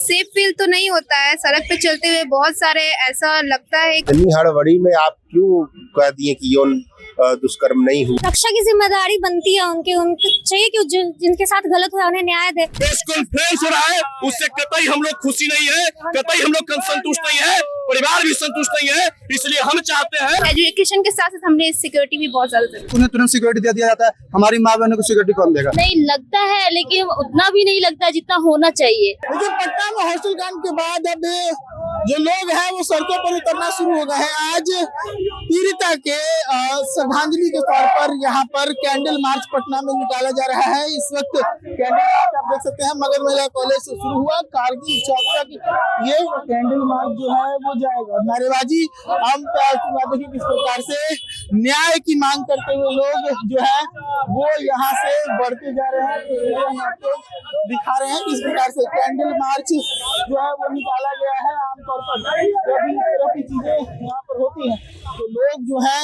Safe feel तो नहीं होता है सड़क पे चलते हुए। बहुत सारे ऐसा लगता है। इतनी हड़बड़ी में आप क्यों कह दिए कि यौन दुष्कर्म नहीं हुआ? रक्षा की जिम्मेदारी बनती है उनके चाहिए कि जिनके साथ गलत हुआ उन्हें न्याय दे। प्रेस कॉन्फ्रेंस हो रहा है, उससे कतई हम लोग खुशी नहीं है, कतई हम लोग संतुष्ट नहीं है, परिवार भी संतुष्ट नहीं है। इसलिए हम चाहते हैं एजुकेशन के साथ साथ हमने सिक्योरिटी भी बहुत ज्यादा, उन्हें तुरंत सिक्योरिटी दे दिया जाता है। हमारी माँ बहनों को सिक्योरिटी कौन देगा? नहीं लगता है, लेकिन उतना भी नहीं लगता जितना होना चाहिए। लेकिन पटना में हॉस्टल कांड के बाद अब जो लोग हैं वो सड़कों पर उतरना शुरू हो गए हैं। आज पीड़िता के श्रद्धांजलि के तौर पर यहाँ पर कैंडल मार्च पटना में निकाला जा रहा है। इस वक्त कैंडल मार्च आप देख सकते हैं मगध महिला कॉलेज से शुरू हुआ, कारगिल चौक तक ये कैंडल मार्च जो है वो जाएगा। नारेबाजी हम देखिए किस प्रकार से न्याय की मांग करते हुए लोग जो है वो यहाँ से बढ़ते जा रहे हैं। हम आपको दिखा रहे हैं किस प्रकार से कैंडल मार्च जो है वो निकाला गया है। आमतौर पर जब इस तरह की चीजें यहाँ पर होती हैं तो लोग जो है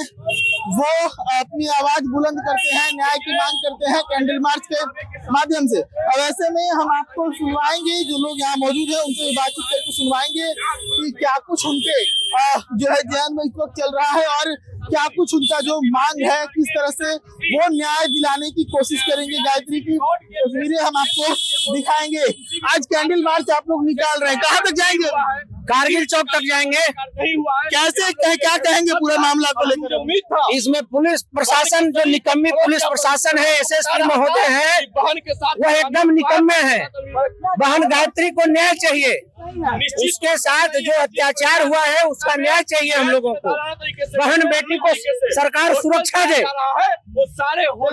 वो अपनी आवाज बुलंद करते हैं, न्याय की मांग करते हैं कैंडल मार्च के माध्यम से। अब ऐसे में हम आपको सुनवाएंगे, जो लोग यहाँ मौजूद हैं उनसे बातचीत करके सुनवाएंगे कि क्या कुछ उनके जो है ध्यान में इस वक्त चल रहा है और क्या कुछ उनका जो मांग है, किस तरह से वो न्याय दिलाने की कोशिश करेंगे। गायत्री की तस्वीरें हम आपको दिखाएंगे। आज कैंडल मार्च आप लोग निकाल रहे हैं, कहाँ तक जाएंगे? कारगिल चौक तक जाएंगे। कैसे क्या कहेंगे पूरा मामला को लेकर? इसमें पुलिस प्रशासन, जो निकम्मी पुलिस प्रशासन है, एसएसपी महोदय है, वह एकदम निकम्मे हैं। बहन गायत्री को न्याय चाहिए, उसके साथ जो अत्याचार हुआ है उसका न्याय चाहिए हम लोगों को। बहन बेटी को सरकार सुरक्षा दे।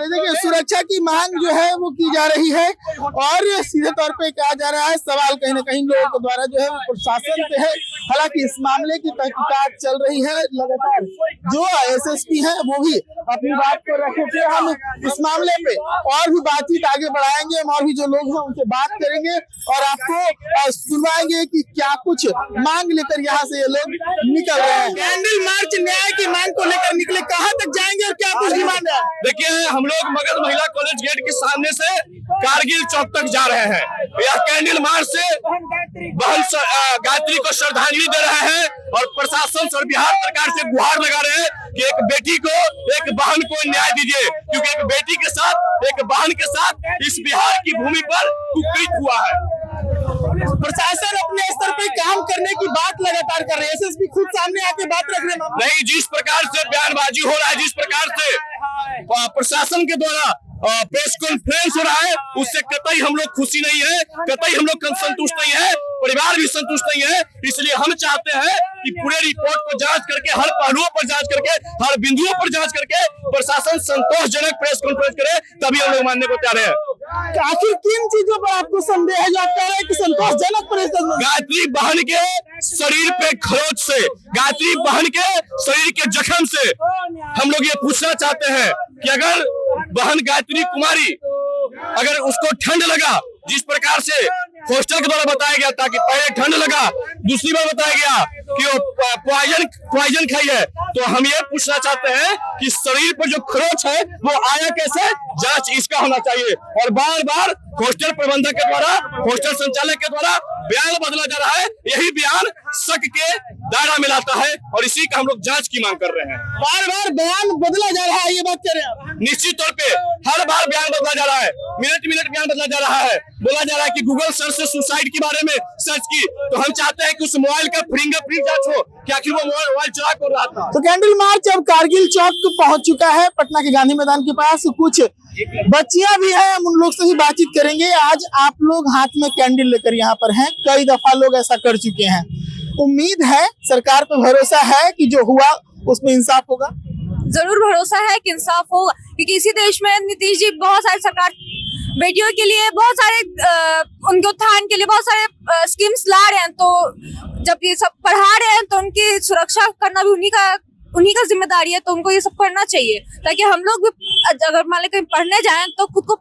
देखिए सुरक्षा की मांग जो है वो की जा रही है और सीधे तौर पे कहा जा रहा है, सवाल कहीं न कहीं लोगों के द्वारा जो है वो प्रशासन पे है। हालांकि इस मामले की तहकीकात चल रही है लगातार। जो एसएसपी है वो भी अपनी बात को रखे थे। हम इस मामले पे और भी बातचीत आगे बढ़ाएंगे, हम और भी जो लोग हैं उनसे बात करेंगे और आपको सुनवाएंगे कि क्या कुछ मांग लेकर यहाँ से ये लोग निकल रहे हैं। कैंडल मार्च न्याय की मांग को लेकर निकले, कहाँ तक जाएंगे और क्या कुछ डिमांड है? देखिए, हम लोग मगध महिला कॉलेज गेट के सामने से कारगिल चौक तक जा रहे हैं। यह कैंडल मार्च से बहन गायत्री को श्रद्धांजलि दे रहे हैं और प्रशासन और बिहार सरकार से गुहार लगा रहे हैं कि एक बेटी को, एक बहन को न्याय दीजिए, क्योंकि एक बेटी के साथ, एक बहन के साथ इस बिहार की भूमि पर कुकृत हुआ है। प्रशासन अपने स्तर पे काम करने की बात लगातार कर रहे हैं। एसएसपी खुद सामने आके बात रख रहे हैं। नहीं, जिस प्रकार से बयानबाजी हो रहा है, जिस प्रकार से प्रशासन के द्वारा प्रेस कॉन्फ्रेंस हो रहा है, उससे कतई हम लोग खुशी नहीं है, कतई हम लोग संतुष्ट नहीं है, परिवार भी संतुष्ट नहीं है। इसलिए हम चाहते हैं कि पूरे रिपोर्ट को जांच करके, हर पहलुओं पर जांच करके, हर बिंदुओं पर जांच करके प्रशासन संतोषजनक प्रेस कॉन्फ्रेंस करे, तभी हम लोग मानने को तैयार है। आखिर किन चीजों पर आपको संदेह है जो आप कह रहे हैं कि संतोषजनक प्रेस? गायत्री बहन के शरीर पे खरोच से, गायत्री बहन के शरीर के जख्म से हम लोग ये पूछना चाहते हैं कि अगर बहन गायत्री कुमारी, अगर उसको ठंड लगा, जिस प्रकार से हॉस्टल के द्वारा बताया गया था कि पहले ठंड लगा, दूसरी बार बताया गया कि वो पॉइजन खाई है, तो हम ये पूछना चाहते हैं कि शरीर पर जो खरोच है वो आया कैसे, जांच इसका होना चाहिए। और बार बार हॉस्टल प्रबंधक के द्वारा, हॉस्टल संचालक के द्वारा बयान बदला जा रहा है। यही बयान शक के दायरा में लाता है और इसी का हम लोग जांच की मांग कर रहे हैं। बार बार बयान बदला जा रहा है, ये बात कह रहे हैं? निश्चित तौर पे हर बार बयान बदला जा रहा है, मिनट बयान बदला जा रहा है। बोला जा रहा है कि गूगल सर्च से सुसाइड के बारे में सर्च की, तो हम चाहते हैं कि उस मोबाइल का फिंगरप्रिंट जांच हो कि आखिर वो मोबाइल चुरा कर रहा था। तो कैंडल मार्च अब कारगिल चौक पहुंच चुका है, पटना के गांधी मैदान के पास। कुछ बच्चियां भी हैं, हम उन लोग से भी बातचीत करेंगे। आज आप लोग हाथ में कैंडल लेकर यहाँ पर हैं, कई दफा लोग ऐसा कर चुके हैं। उम्मीद है, सरकार पे भरोसा है कि जो हुआ उसमें इंसाफ होगा? जरूर भरोसा है कि इंसाफ होगा, क्योंकि इसी देश में नीतीश जी बहुत सारे सरकार बेटियों के लिए बहुत सारे उनके उत्थान के लिए बहुत सारे स्कीम्स ला रहे हैं। तो जब ये सब पढ़ा रहे हैं तो उनकी सुरक्षा करना भी उन्हीं का जिम्मेदारी है, तो उनको ये सब करना चाहिए ताकि हम लोग भी अगर मान लो कहीं पढ़ने जाएं तो खुद को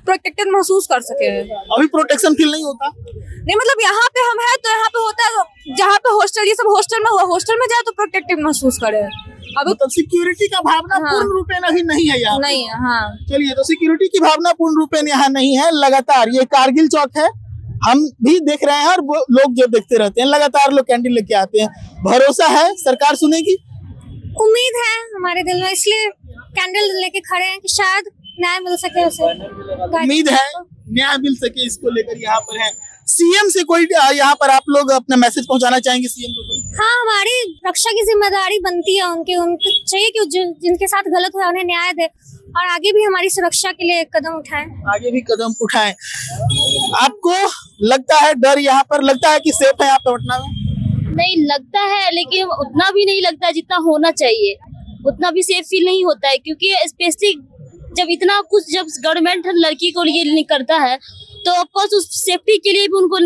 प्रोटेक्टेड महसूस कर सके। अभी प्रोटेक्शन फील नहीं होता? नहीं, मतलब यहाँ पे हम हैं तो यहाँ पे होता है, जहाँ पे हॉस्टल, ये सब हॉस्टल में हुआ, हॉस्टल में जाए तो प्रोटेक्टेड महसूस करे। अब तो सिक्योरिटी का भावना पूर्ण रूपेण अभी नहीं है यहाँ? नहीं है, हाँ। चलिए, तो सिक्योरिटी की भावना पूर्ण रूपेण यहाँ नहीं है। लगातार ये कारगिल चौक है, हम भी देख रहे हैं और वो लोग जो देखते रहते हैं, लगातार लोग कैंडल लेके आते हैं। भरोसा है सरकार सुनेगी, उम्मीद है हमारे दिल में, इसलिए कैंडल लेके खड़े हैं कि शायद न्याय मिल सके उसे। उम्मीद है न्याय मिल सके, इसको लेकर यहाँ पर है। सीएम से कोई यहाँ पर आप लोग अपना मैसेज पहुंचाना चाहेंगे सीएम को? हाँ, हमारी रक्षा की जिम्मेदारी बनती है उनको चाहिए कि जिनके साथ गलत हुआ उन्हें न्याय दे और आगे भी हमारी सुरक्षा के लिए कदम उठाएं। आगे भी कदम उठाएं। आपको लगता है डर यहाँ पर, लगता है कि सेफ है यहाँ पे पटना में? नहीं लगता है, लेकिन उतना भी नहीं लगता जितना होना चाहिए। उतना भी सेफ फील नहीं होता है, क्योंकि स्पेशली जब इतना कुछ जब गवर्नमेंट लड़की को लिए नहीं करता है तो ऑफकोर्स उस सेफ्टी के लिए भी उनको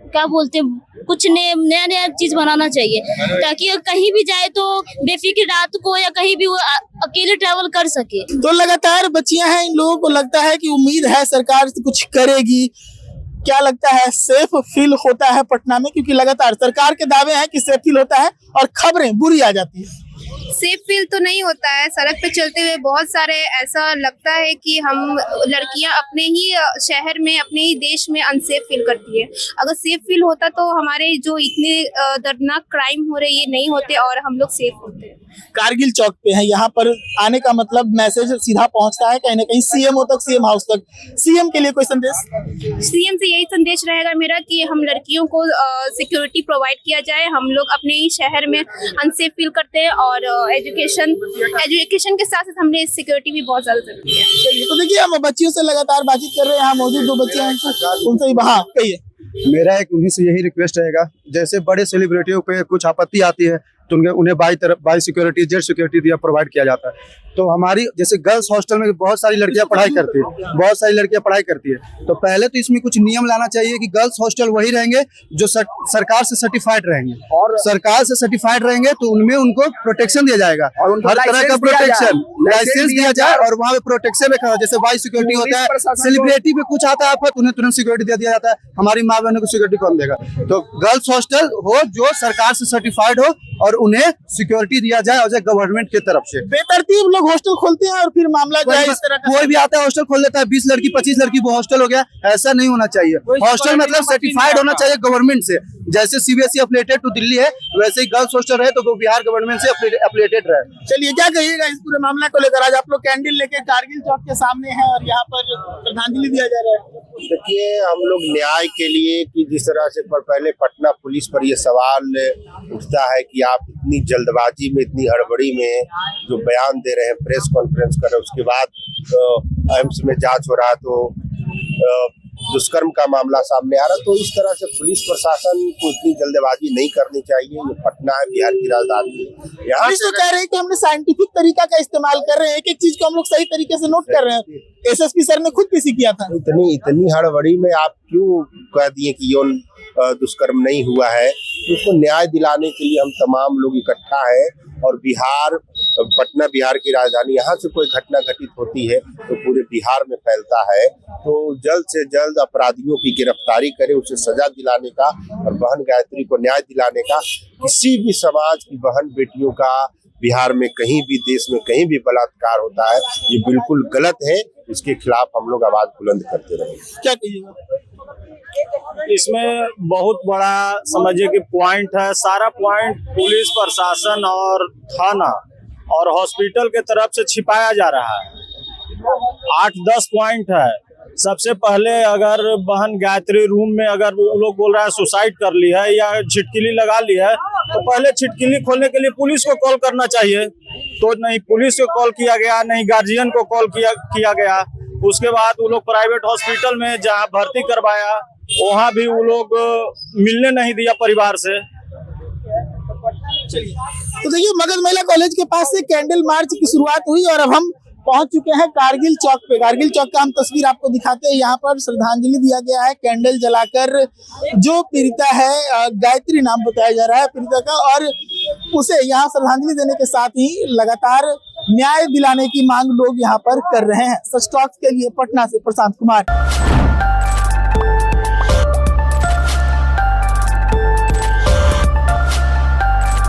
क्या बोलते हैं, कुछ नया नया चीज बनाना चाहिए ताकि कहीं भी जाए तो बेफिक्र रात को या कहीं भी वो अकेले ट्रैवल कर सके। तो लगातार बच्चियां हैं, इन लोगों को लगता है कि उम्मीद है सरकार कुछ करेगी। क्या लगता है, सेफ फील होता है पटना में? क्योंकि लगातार सरकार के दावे हैं कि सेफ फील होता है और खबरें बुरी आ जाती है। सेफ फील तो नहीं होता है। सड़क पे चलते हुए बहुत सारे ऐसा लगता है कि हम लड़कियां अपने ही शहर में, अपने ही देश में अनसेफ फील करती है। अगर सेफ फील होता तो हमारे जो इतने दर्दनाक क्राइम हो रहे ये नहीं होते और हम लोग सेफ होते। कारगिल चौक पे है, यहाँ पर आने का मतलब मैसेज सीधा पहुँचता है कहीं ना कहीं सीएमओ तक, सीएम हाउस तक। सीएम के लिए कोई संदेश? सीएम से यही संदेश रहेगा मेरा कि हम लड़कियों को सिक्योरिटी प्रोवाइड किया जाए। हम लोग अपने ही शहर में अनसेफ फील करते हैं और एजुकेशन के साथ साथ हमने सिक्योरिटी भी बहुत ज्यादा जरूरी है। चलिए, तो देखिए हम बच्चियों से लगातार बातचीत कर रहे हैं। यहाँ मौजूद दो बच्चियां हैं, उनसे ही हाँ कहिए। मेरा एक उन्हीं से यही रिक्वेस्ट रहेगा, जैसे बड़े सेलिब्रिटियों पे कुछ आपत्ति आती है तो उन्हें बाई सिक्योरिटी, जेड सिक्योरिटी दिया प्रोवाइड किया जाता है। तो हमारी जैसे गर्ल्स हॉस्टल में बहुत सारी लड़कियां पढ़ाई करती है, तो पहले तो इसमें कुछ नियम लाना चाहिए कि गर्ल्स हॉस्टल वही रहेंगे जो सरकार से सर्टिफाइड रहेंगे, और सरकार से सर्टिफाइड रहेंगे तो उनमें उनको प्रोटेक्शन दिया जाएगा, हर तरह का प्रोटेक्शन, लाइसेंस दिया जाए और वहाँ पे प्रोटेक्शन रखा, जैसे बाई सिक्योरिटी होता है। सेलिब्रिटी पे कुछ आता है आफत, उन्हें तुरंत सिक्योरिटी दे दिया जाता है। हमारी माँ बहनों को सिक्योरिटी कौन देगा? तो गर्ल्स हॉस्टल हो जो सरकार से सर्टिफाइड हो और उन्हें सिक्योरिटी दिया जाए और गवर्नमेंट की तरफ से। बेतरतीब लोग हॉस्टल खोलते हैं और फिर मामला जाए इस तरह का। कोई भी आता है हॉस्टल खोल देता है, 20 लड़की 25 लड़की वो हॉस्टल हो गया, ऐसा नहीं होना चाहिए। हॉस्टल मतलब सर्टिफाइड होना चाहिए गवर्नमेंट से, जैसे सीबीएसई एफिलिएटेड टू दिल्ली है वैसे ही गर्ल्स हॉस्टल रहे तो बिहार गवर्नमेंट से एफिलिएटेड रहे। चलिए, क्या कहिएगा इस पूरे मामला को लेकर? आज आप लोग कैंडल लेके कारगिल चौक के सामने हैं और यहाँ पर श्रद्धांजलि दिया जा रहा है। देखिए, हम लोग न्याय के लिए कि जिस तरह से पहले पटना पुलिस पर ये सवाल उठता है कि आप इतनी जल्दबाजी में, इतनी हड़बड़ी में जो बयान दे रहे हैं, प्रेस कॉन्फ्रेंस कर रहे हैं, उसके बाद एम्स में जांच हो रहा तो दुष्कर्म का मामला सामने आ रहा, तो इस तरह से पुलिस प्रशासन को इतनी जल्दबाजी नहीं करनी चाहिए। ये पटना है, बिहार की राजधानी है। यहाँ पुलिस तो कह रहे हैं कि हमने साइंटिफिक तरीका का इस्तेमाल कर रहे हैं, एक एक चीज को हम लोग सही तरीके से नोट कर रहे हैं। एसएसपी सर ने खुद पीसी किया था। इतनी हड़बड़ी में आप क्यों कह दिए कि यौन दुष्कर्म नहीं हुआ है? उसको न्याय दिलाने के लिए हम तमाम लोग इकट्ठा है और पटना बिहार की राजधानी, यहाँ से कोई घटना घटित होती है तो पूरे बिहार में फैलता है। तो जल्द से जल्द अपराधियों की गिरफ्तारी करे, उसे सजा दिलाने का और बहन गायत्री को न्याय दिलाने का। किसी भी समाज की बहन बेटियों का बिहार में कहीं भी, देश में कहीं भी बलात्कार होता है, ये बिल्कुल गलत है। इसके खिलाफ हम लोग आवाज बुलंद करते रहेंगे। क्या कहिएगा? इसमें बहुत बड़ा समझिए कि पॉइंट है, सारा पॉइंट पुलिस प्रशासन और थाना और हॉस्पिटल के तरफ से छिपाया जा रहा है। 8-10 पॉइंट है। सबसे पहले अगर बहन गायत्री रूम में अगर वो लोग बोल रहा है सुसाइड कर ली है या छिटकिली लगा ली है, तो पहले छिटकिली खोलने के लिए पुलिस को कॉल करना चाहिए। तो नहीं पुलिस को कॉल किया गया, नहीं गार्जियन को कॉल किया गया। उसके बाद वो लोग प्राइवेट हॉस्पिटल में जहाँ भर्ती करवाया, वहाँ भी वो लोग मिलने नहीं दिया परिवार से। तो देखिए, मगध महिला कॉलेज के पास से कैंडल मार्च की शुरुआत हुई और अब हम पहुंच चुके हैं कारगिल चौक पे। कारगिल चौक का हम तस्वीर आपको दिखाते हैं। यहाँ पर श्रद्धांजलि दिया गया है कैंडल जलाकर। जो पीड़िता है, गायत्री नाम बताया जा रहा है पीड़िता का, और उसे यहाँ श्रद्धांजलि देने के साथ ही लगातार न्याय दिलाने की मांग लोग यहाँ पर कर रहे हैं। सच टॉक्स के लिए पटना से प्रशांत कुमार।